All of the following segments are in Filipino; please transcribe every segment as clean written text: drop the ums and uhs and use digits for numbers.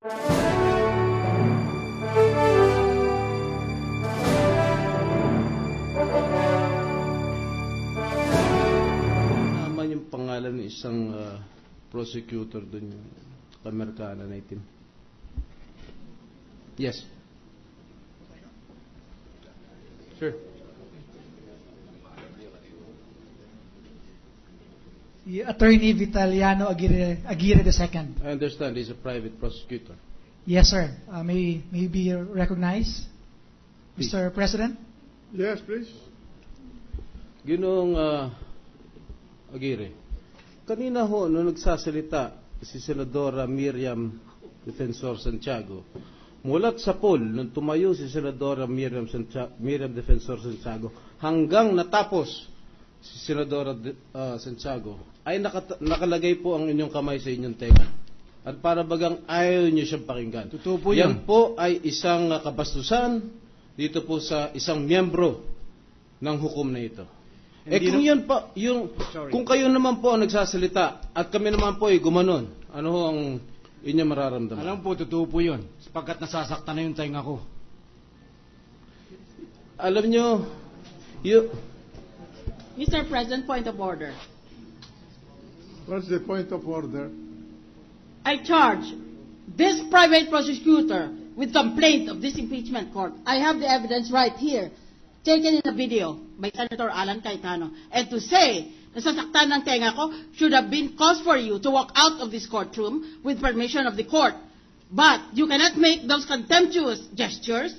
Naman yung pangalan ng isang prosecutor dun, yung Amerikana na itim. Yes. Sure. Attorney Vitaliano Aguirre II. I understand he's a private prosecutor. Yes, sir. May be recognized, Please. Mr. President? Yes, please. Ginoong Aguirre, kanina ho, nung nagsasalita si Senadora Miriam Defensor Santiago, mulat sa poll, nung tumayo si Senadora Miriam Defensor Santiago, hanggang natapos si Senadora Santiago, ay nakalagay po ang inyong kamay sa inyong tenga. At para bagang ayaw niyo siyang pakinggan. Totoo po yan po ay isang kabastusan dito po sa isang miyembro ng hukom na ito. Kung yun pa, kung kayo naman po ang nagsasalita at kami naman po ay gumanon, ano ho ang inyong mararamdaman? Alam po, totoo po yun. Sapagkat nasasaktan na yung tainga ko. Alam nyo, Mr. President, point of order. What's the point of order? I charge this private prosecutor with complaint of this impeachment court. I have the evidence right here, taken in a video by Senator Alan Cayetano. And to say, nasasaktan ng tenga ko should have been cause for you to walk out of this courtroom with permission of the court. But you cannot make those contemptuous gestures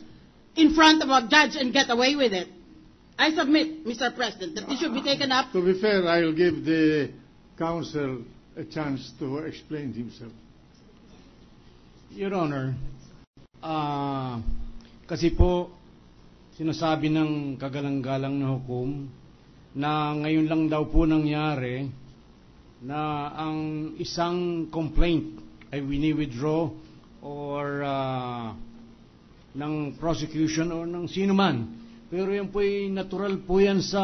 in front of a judge and get away with it. I submit, Mr. President, that this should be taken up. To be fair, I'll give the counsel a chance to explain himself. Your Honor, kasi po, sinasabi ng kagalang-galang na hukom na ngayon lang daw po nangyari na ang isang complaint ay wini-withdraw or ng prosecution or ng sino man. Pero yan po ay natural po yan sa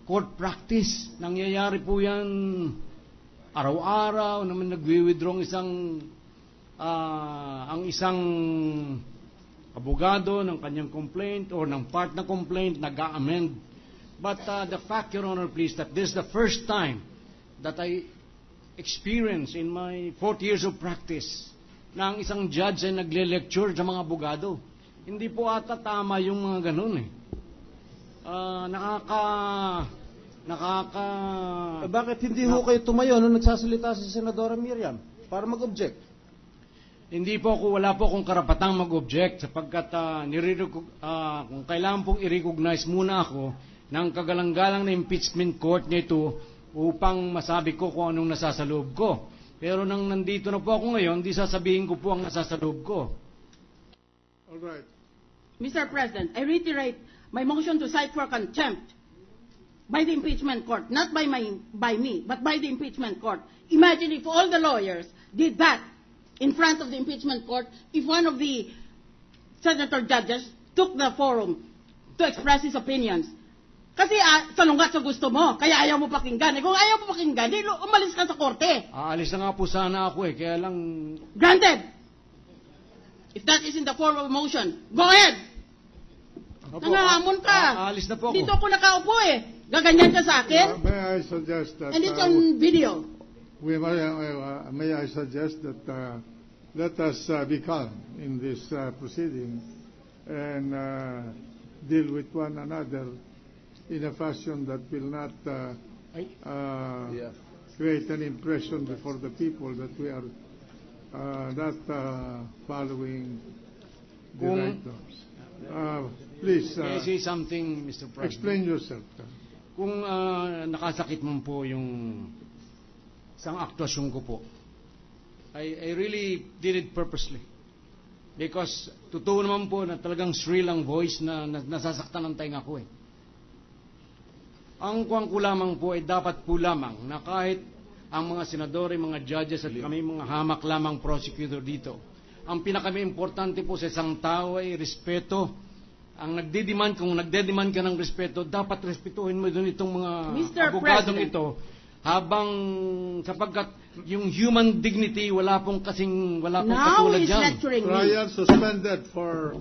court practice. Nangyayari po yan araw-araw naman nagwi-withdraw ang isang abogado ng kanyang complaint or ng part na complaint nag-a-amend. But the fact, Your Honor, please, that this is the first time that I experience in my 40 years of practice na ang isang judge ay nagle-lecture sa mga abogado. Hindi po ata tama yung mga ganun eh. bakit hindi ho kayo tumayo nung nagsasalita si Senadora Miriam para mag-object? Hindi po ako, wala po akong karapatang mag-object sapagkat kung kailangan pong i-recognize muna ako ng kagalang-galang na impeachment court nito upang masabi ko kung anong nasasaloob ko. Pero nang nandito na po ako ngayon, hindi sasabihin ko po ang nasasaloob ko. All right. Mr. President, I reiterate my motion to cite for contempt by the impeachment court, not by me, but by the impeachment court. Imagine if all the lawyers did that in front of the impeachment court, if one of the senator judges took the forum to express his opinions. Kasi salungat sa gusto mo, kaya ayaw mo pakinggan. Kung ayaw mo pakinggan, umalis ka sa korte. Aalis na nga po sana ako eh, kaya lang... Granted! If that is in the form of a motion, go ahead! Nangahamon ka. Aalis na po ako. Dito ako nakaupo eh. Gaganyan ka sa akin. May I suggest that... And it's on video. May I suggest that let us be calm in this proceeding and deal with one another in a fashion that will not create an impression before the people that we are not following the right norms. Please May I say something, Mr. President? explain yourself. Kung nakasakit mo po yung isang aktuasyon ko po, I really did it purposely. Because totoo naman po na talagang shrill ang voice na nasasaktan ng tainga ko eh. Ang kuwang ko lamang po ay dapat po lamang na kahit ang mga senador, mga judges at kami mga hamak lamang prosecutor dito, ang pinaka-importante po sa isang tao ay respeto. Ang nagdedemand, kung nagdedemand ka ng respeto, dapat respetuhin mo doon itong mga abogadong ito sapagkat yung human dignity wala pong Now katulad he's diyan. lecturing me. Trial suspended for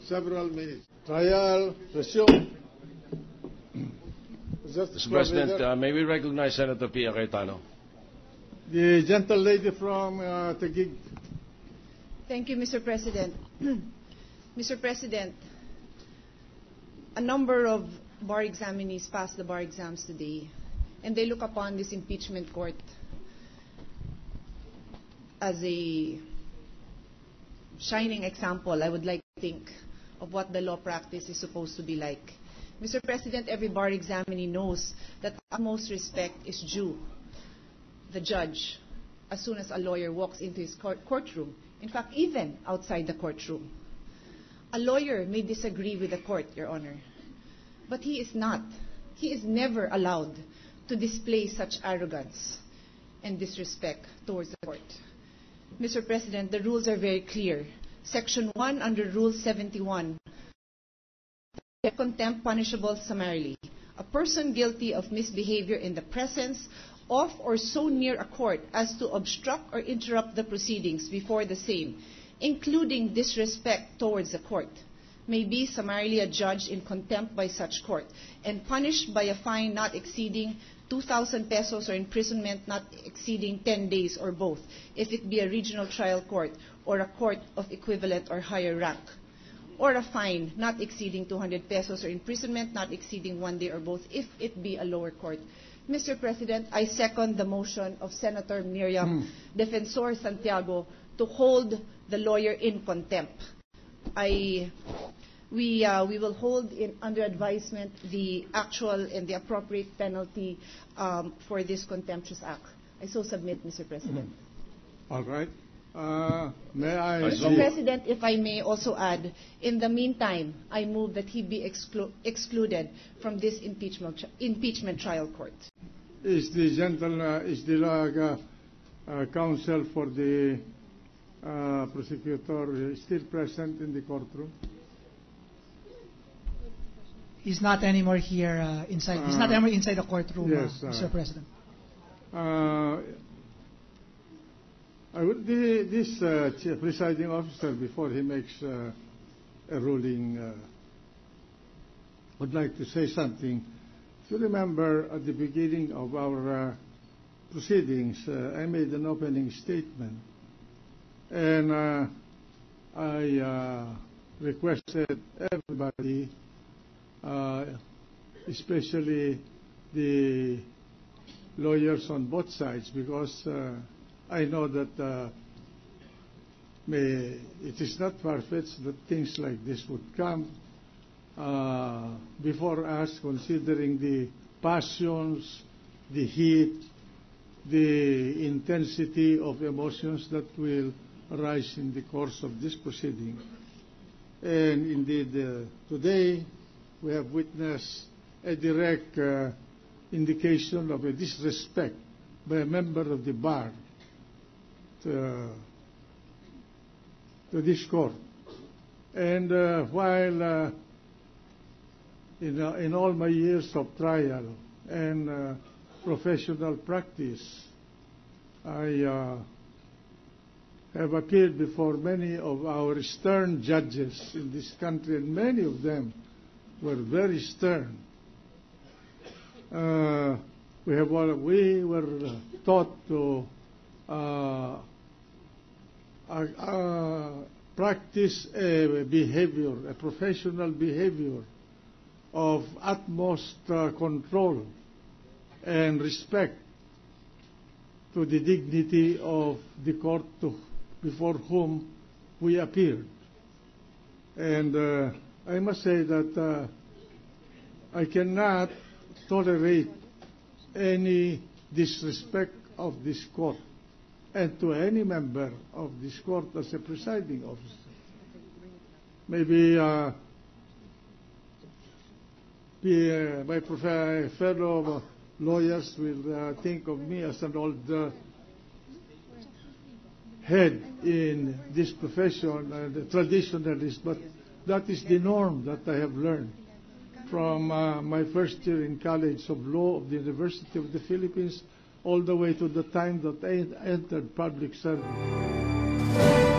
several minutes. Trial resumed. Mr. President, may we recognize Senator Pia Cayetano? The gentle lady from Taguig. Thank you, Mr. President. Mr. President, a number of bar examinees passed the bar exams today, and they look upon this impeachment court as a shining example, I would like to think, of what the law practice is supposed to be like. Mr. President, every bar examinee knows that utmost respect is due the judge as soon as a lawyer walks into his courtroom. In fact, even outside the courtroom. A lawyer may disagree with the court, Your Honor, but he is not. He is never allowed to display such arrogance and disrespect towards the court. Mr. President, the rules are very clear. Section 1 under Rule 71, contempt punishable summarily. A person guilty of misbehavior in the presence of or so near a court as to obstruct or interrupt the proceedings before the same, including disrespect towards the court, may be summarily adjudged in contempt by such court and punished by a fine not exceeding 2,000 pesos or imprisonment not exceeding 10 days or both, if it be a regional trial court or a court of equivalent or higher rank, or a fine not exceeding 200 pesos or imprisonment not exceeding 1 day or both, if it be a lower court. Mr. President, I second the motion of Senator Miriam Defensor Santiago to hold the lawyer in contempt. We will hold under advisement the actual and the appropriate penalty for this contemptuous act. I so submit, Mr. President. All right. May I... Mr. President, if I may also add, in the meantime, I move that he be excluded from this impeachment trial court. Is the counsel for the prosecutor still present in the courtroom? He's not anymore here inside. He's not anymore inside the courtroom, yes, Mr. President. This presiding officer, before he makes a ruling, would like to say something. If you remember, at the beginning of our proceedings, I made an opening statement, and I requested everybody, especially the lawyers on both sides, because I know that it is not far-fetched that things like this would come before us, considering the passions, the heat, the intensity of emotions that will arise in the course of this proceeding. And indeed, today we have witnessed a direct indication of a disrespect by a member of the bar to this court. And while in all my years of trial and professional practice, I have appeared before many of our stern judges in this country, and many of them were very stern. We were taught to practice a professional behavior of utmost control and respect to the dignity of the court before whom we appeared. And I must say that I cannot tolerate any disrespect of this court and to any member of this court as a presiding officer. Maybe my fellow lawyers will think of me as an old head in this profession, the traditionalist, but that is the norm that I have learned from my first year in College of Law of the University of the Philippines all the way to the time that I entered public service.